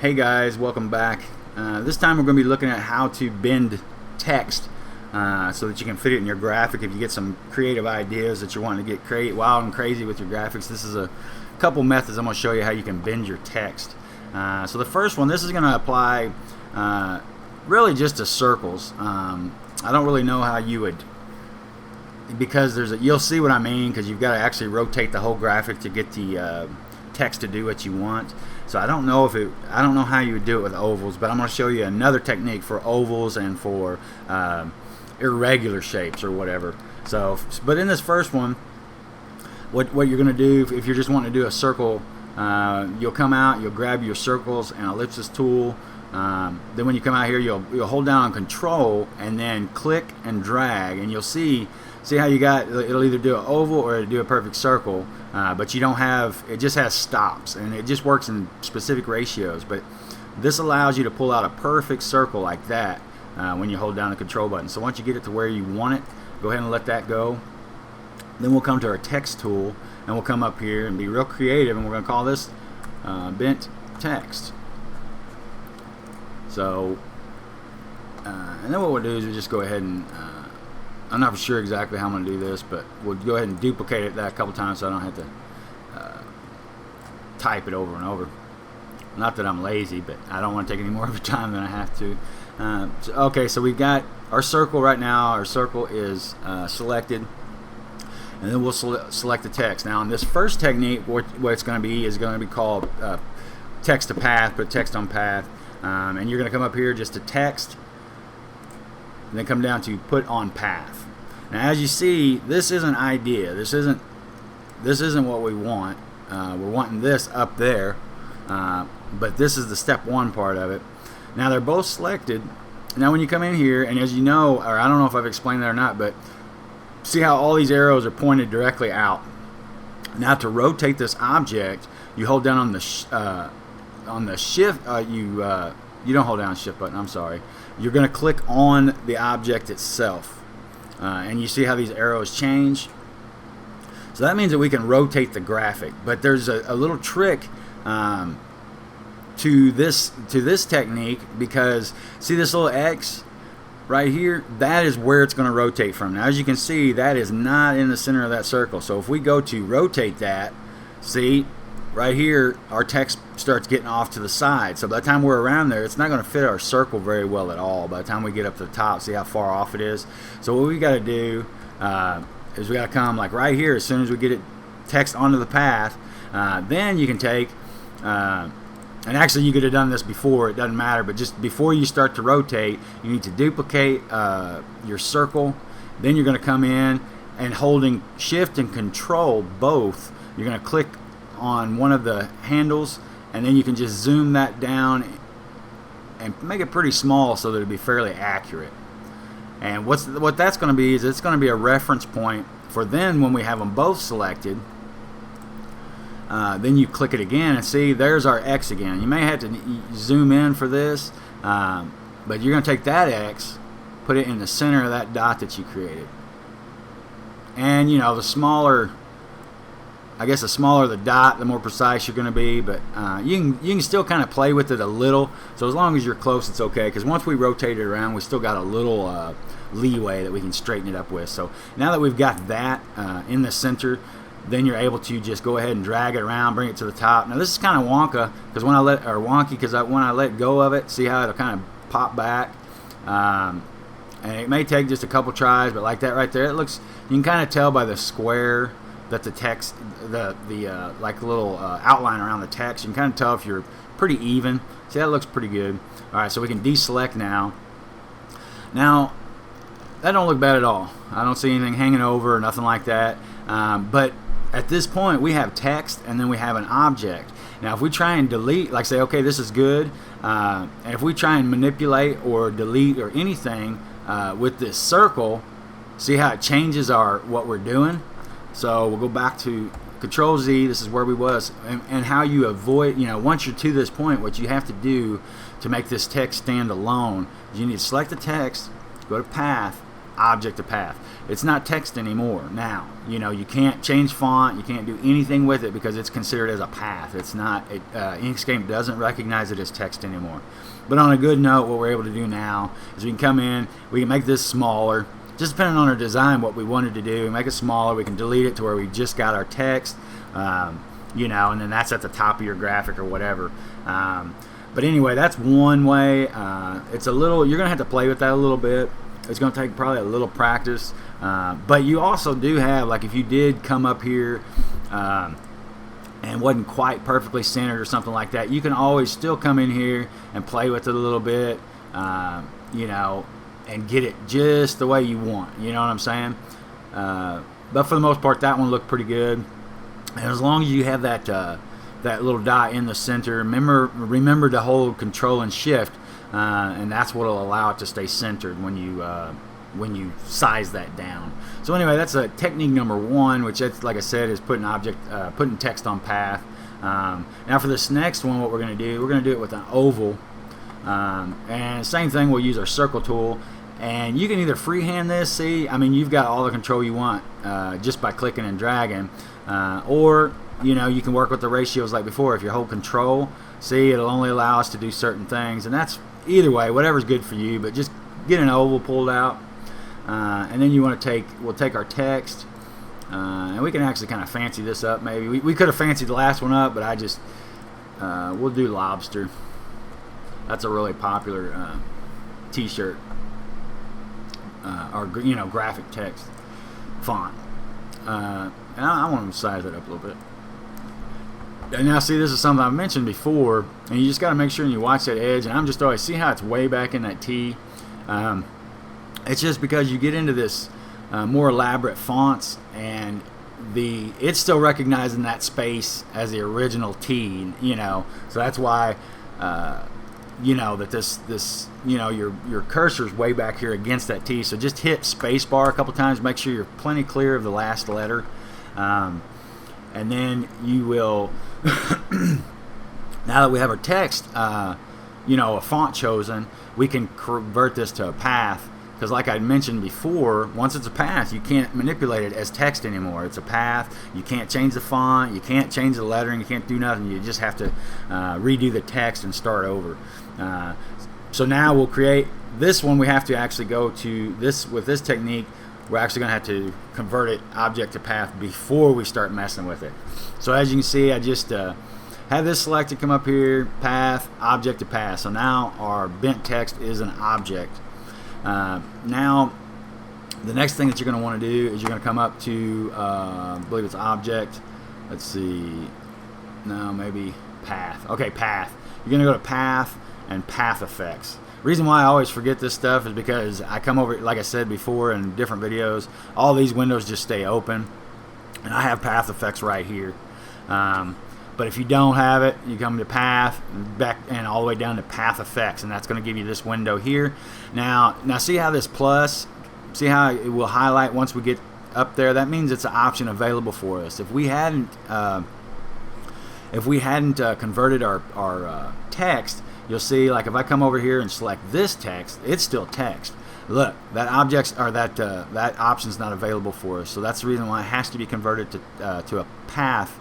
Hey guys, welcome back. This time we're going to be looking at how to bend text so that you can fit it in your graphic. If you get some creative ideas that you're wanting to get wild and crazy with your graphics, this is a couple methods I'm going to show you how you can bend your text. So the first one, this is going to apply really just to circles. I don't really know how you would, because you'll see what I mean, because you've got to actually rotate the whole graphic to get the text to do what you want. So I don't know how you would do it with ovals, but I'm going to show you another technique for ovals and for irregular shapes or whatever. So, but in this first one, what you're going to do, if you're just wanting to do a circle, you'll come out, you'll grab your circles and ellipsis tool. Then when you come out here, you'll hold down on Control and then click and drag, and you'll see how you got, it'll either do an oval or it'll do a perfect circle, but you don't have, it just has stops, and it just works in specific ratios. But this allows you to pull out a perfect circle like that when you hold down the Control button. So once you get it to where you want it, go ahead and let that go. Then we'll come to our text tool, and we'll come up here and be real creative, and we're going to call this bent text. So and then what we'll do is we'll just go ahead and I'm not for sure exactly how I'm going to do this, but we'll go ahead and duplicate that a couple times so I don't have to type it over and over. Not that I'm lazy, but I don't want to take any more of your time than I have to. Okay, so we've got our circle right now. Our circle is selected, and then we'll select the text. Now in this first technique, what it's going to be is going to be called text to path, put text on path. And you're going to come up here just to text, and then come down to put on path. Now as you see, this isn't idea. This isn't what we want. We're wanting this up there, but this is the step one part of it. Now they're both selected. Now when you come in here, and as you know, or I don't know if I've explained that or not, but see how all these arrows are pointed directly out. Now to rotate this object, you hold down on the shift, you don't hold down the shift button, I'm sorry. You're going to click on the object itself, and you see how these arrows change. So that means that we can rotate the graphic, but there's a little trick to this technique, because see this little X right here, that is where it's going to rotate from. Now as you can see, that is not in the center of that circle. So if we go to rotate that, see right here, our text starts getting off to the side. So by the time we're around there, it's not going to fit our circle very well at all. By the time we get up to the top, see how far off it is. So what we got to do is we got to come like right here. As soon as we get it text onto the path, then you can take, and actually you could have done this before, it doesn't matter, but just before you start to rotate, you need to duplicate your circle. Then you're going to come in and holding Shift and Control both, you're going to click on one of the handles, and then you can just zoom that down and make it pretty small so that it'll be fairly accurate. And what that's going to be is it's going to be a reference point for then when we have them both selected. Then you click it again and see there's our X again. You may have to zoom in for this, but you're going to take that X, put it in the center of that dot that you created. And you know, the smaller the dot, the more precise you're going to be, but you can still kind of play with it a little. So as long as you're close, it's okay, because once we rotate it around, we still got a little leeway that we can straighten it up with. So now that we've got that in the center, then you're able to just go ahead and drag it around, bring it to the top. Now this is kind of wonky, because when I let go of it, see how it'll kind of pop back. And it may take just a couple tries, but like that right there, it looks, you can kind of tell by the square that the text, the like little outline around the text, you can kind of tell if you're pretty even. See, that looks pretty good. Alright, so we can deselect now. Now that don't look bad at all. I don't see anything hanging over or nothing like that, but at this point we have text and then we have an object. Now if we try and delete, like say, okay, this is good, and if we try and manipulate or delete or anything with this circle, see how it changes what we're doing. So we'll go back to Control Z. This is where we was, and how you avoid, once you're to this point, what you have to do to make this text stand alone is you need to select the text, go to Path, object to path. It's not text anymore now. You know, you can't change font, you can't do anything with it because it's considered as a path. It's not, Inkscape doesn't recognize it as text anymore. But on a good note, what we're able to do now is we can come in, we can make this smaller, just depending on our design, what we wanted to do, make it smaller. We can delete it to where we just got our text, you know, and then that's at the top of your graphic or whatever. But anyway, that's one way. It's a little, you're going to have to play with that a little bit. It's going to take probably a little practice. But you also do have, like if you did come up here and wasn't quite perfectly centered or something like that, you can always still come in here and play with it a little bit, you know, and get it just the way you want. You know what I'm saying? But for the most part, that one looked pretty good. And as long as you have that that little dot in the center, remember to hold Control and Shift, and that's what will allow it to stay centered when you size that down. So anyway, that's a technique number one, which, like I said, is putting text on path. Now for this next one, what we're going to do it with an oval, and same thing. We'll use our circle tool, and you can either freehand this. See, I mean, you've got all the control you want just by clicking and dragging, or you know, you can work with the ratios like before. If you hold Control, see, it'll only allow us to do certain things, and that's either way, whatever's good for you. But just get an oval pulled out, and then we'll take our text, and we can actually kind of fancy this up. Maybe we could have fancied the last one up, but I just we'll do lobster. That's a really popular T-shirt or you know, graphic text font, and I want to size it up a little bit. And now see, this is something I've mentioned before, and you just got to make sure you watch that edge. And I'm just always, see how it's way back in that T. It's just because you get into this more elaborate fonts, and it's still recognizing that space as the original T. You know, so that's why you know that this you know, your cursor's way back here against that T. So just hit spacebar a couple times, make sure you're plenty clear of the last letter. And then you will, now that we have our text, you know, a font chosen, we can convert this to a path. Because like I mentioned before, once it's a path, you can't manipulate it as text anymore. It's a path. You can't change the font. You can't change the lettering. You can't do nothing. You just have to redo the text and start over. So now we'll create this one. We have to actually go to this with this technique. We're actually going to have to convert it object to path before we start messing with it. So as you can see, I just have this selected, come up here, path, object to path. So now our bent text is an object. Now the next thing that you're going to want to do is you're going to come up to, I believe it's object. Let's see. No, maybe path. Okay, path. You're going to go to path and path effects. Reason why I always forget this stuff is because I come over, like I said before in different videos, all these windows just stay open, and I have path effects right here. But if you don't have it, you come to path back and all the way down to path effects, and that's going to give you this window here. Now see how this plus, see how it will highlight once we get up there? That means it's an option available for us. If we hadn't converted our text, you'll see, like if I come over here and select this text, it's still text. Look, that that option's not available for us. So that's the reason why it has to be converted to a path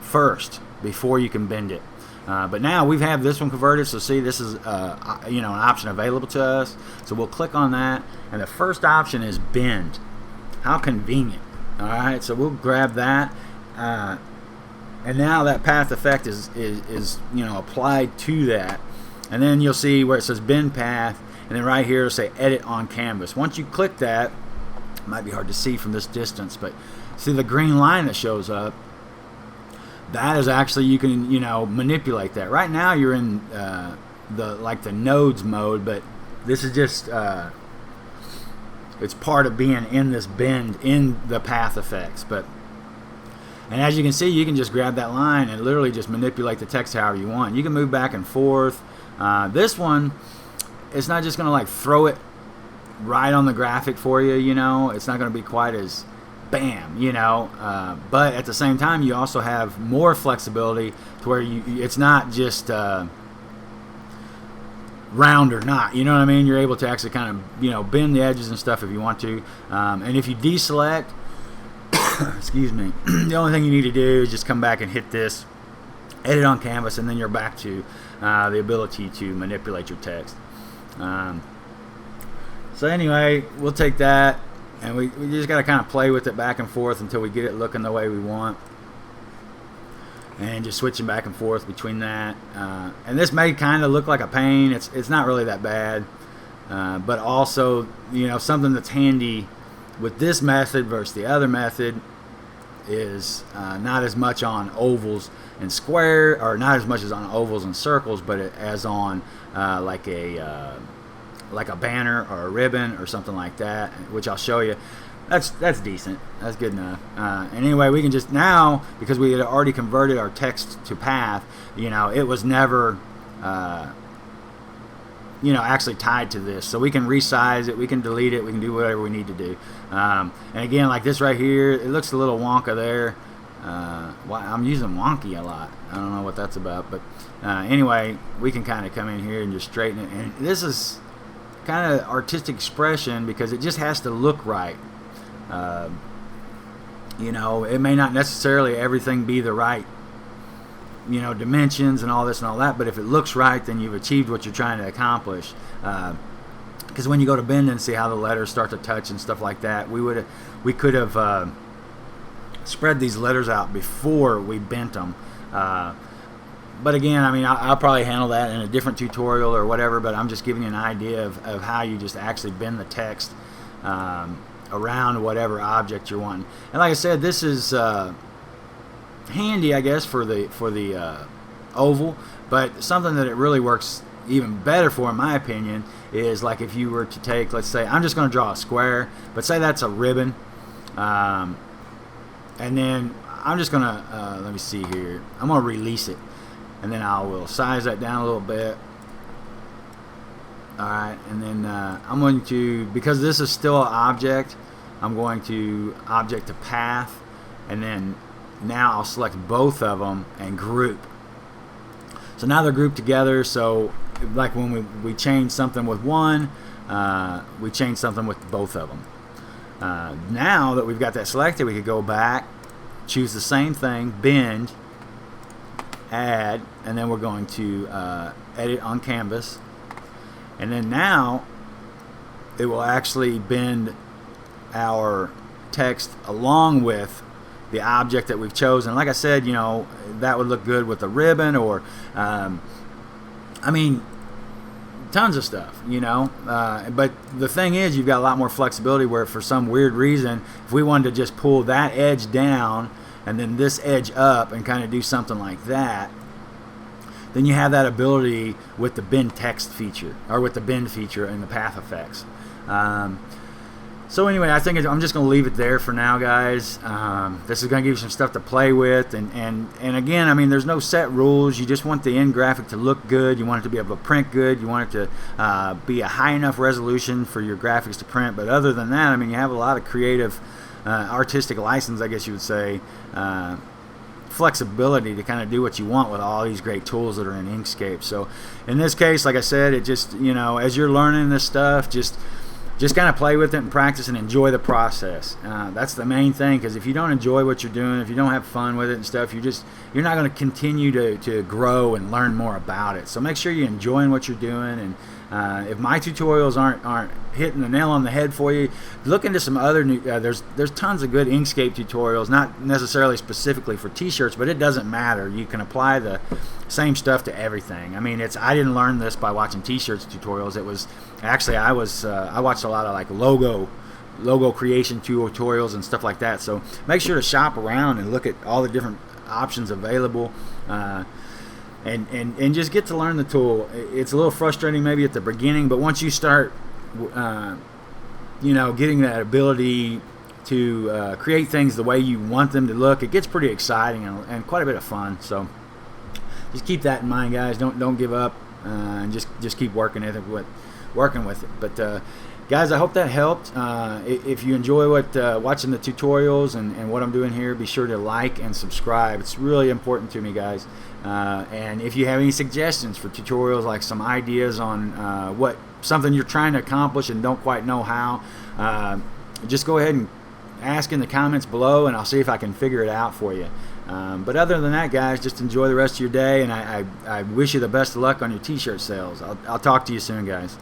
first before you can bend it. But now we have this one converted, so see, this is you know, an option available to us. So we'll click on that, and the first option is bend. How convenient! All right, so we'll grab that. And now that path effect is you know, applied to that, and then you'll see where it says bend path, and then right here it'll say edit on canvas. Once you click that, it might be hard to see from this distance, but see the green line that shows up. That is actually, you can, you know, manipulate that. Right now you're in the nodes mode, but this is just it's part of being in this bend in the path effects. And as you can see, you can just grab that line and literally just manipulate the text however you want. You can move back and forth. This one, it's not just going to like throw it right on the graphic for you, you know. It's not going to be quite as bam, you know. But at the same time, you also have more flexibility to where it's not just round or not. You know what I mean? You're able to actually kind of, you know, bend the edges and stuff if you want to. And if you deselect, excuse me, the only thing you need to do is just come back and hit this, edit on canvas, and then you're back to the ability to manipulate your text. So anyway, we'll take that, and we just got to kind of play with it back and forth until we get it looking the way we want. And just switching back and forth between that. And this may kind of look like a pain. It's not really that bad. But also, you know, something that's handy with this method versus the other method is not as much on ovals and square, or not as much as on ovals and circles, but as on like a banner or a ribbon or something like that, which I'll show you. That's decent. That's good enough. Anyway, we can just now, because we had already converted our text to path, you know, it was never you know, actually tied to this, so we can resize it, we can delete it, we can do whatever we need to do. And again, like this right here, it looks a little wonka there. I'm using wonky a lot. I don't know what that's about, but anyway, we can kind of come in here and just straighten it. And this is kind of artistic expression because it just has to look right. You know, it may not necessarily everything be the right, you know, dimensions and all this and all that, but if it looks right, then you've achieved what you're trying to accomplish. Because when you go to bend and see how the letters start to touch and stuff like that, we could have spread these letters out before we bent them. But again, I mean, I'll probably handle that in a different tutorial or whatever, but I'm just giving you an idea of how you just actually bend the text around whatever object you're wanting. And like I said, this is handy, I guess, for the oval, but something that it really works even better for, in my opinion, is like if you were to take, let's say, I'm just going to draw a square, but say that's a ribbon, and then I'm just going to, let me see here, I'm going to release it, and then I will size that down a little bit. Alright, and then I'm going to, because this is still an object, I'm going to object to path, and then now I'll select both of them and group. So now they're grouped together, so like when we change something with one, we change something with both of them. Now that we've got that selected, we could go back, choose the same thing, bend, add, and then we're going to edit on canvas. And then now it will actually bend our text along with the object that we've chosen. Like I said, you know, that would look good with a ribbon, or I mean, tons of stuff, you know. But the thing is, you've got a lot more flexibility where for some weird reason, if we wanted to just pull that edge down and then this edge up and kind of do something like that, then you have that ability with the bend text feature, or with the bend feature in the path effects. So anyway, I think I'm just going to leave it there for now, guys. This is going to give you some stuff to play with, and again, I mean, there's no set rules. You just want the end graphic to look good. You want it to be able to print good. You want it to be a high enough resolution for your graphics to print. But other than that, I mean, you have a lot of creative, artistic license, I guess you would say, flexibility to kind of do what you want with all these great tools that are in Inkscape. So in this case, like I said, it just, you know, as you're learning this stuff, just kind of play with it and practice and enjoy the process. That's the main thing, because if you don't enjoy what you're doing, if you don't have fun with it and stuff, you're not going to continue to grow and learn more about it. So make sure you're enjoying what you're doing, and if my tutorials aren't hitting the nail on the head for you, look into some other new, there's tons of good Inkscape tutorials, not necessarily specifically for t-shirts, but it doesn't matter. You can apply the same stuff to everything. I mean, I didn't learn this by watching t-shirts tutorials. It was actually, I watched a lot of like logo creation tutorials and stuff like that. So make sure to shop around and look at all the different options available, and just get to learn the tool. It's a little frustrating maybe at the beginning, but once you start you know, getting that ability to create things the way you want them to look, it gets pretty exciting and quite a bit of fun. So just keep that in mind, guys. Don't give up, and just keep working with it. But guys, I hope that helped. If you enjoy watching the tutorials and what I'm doing here, be sure to like and subscribe. It's really important to me, guys. And if you have any suggestions for tutorials, like some ideas on something you're trying to accomplish and don't quite know how, just go ahead and ask in the comments below, and I'll see if I can figure it out for you. But other than that, guys, just enjoy the rest of your day, and I wish you the best of luck on your t-shirt sales. I'll talk to you soon, guys.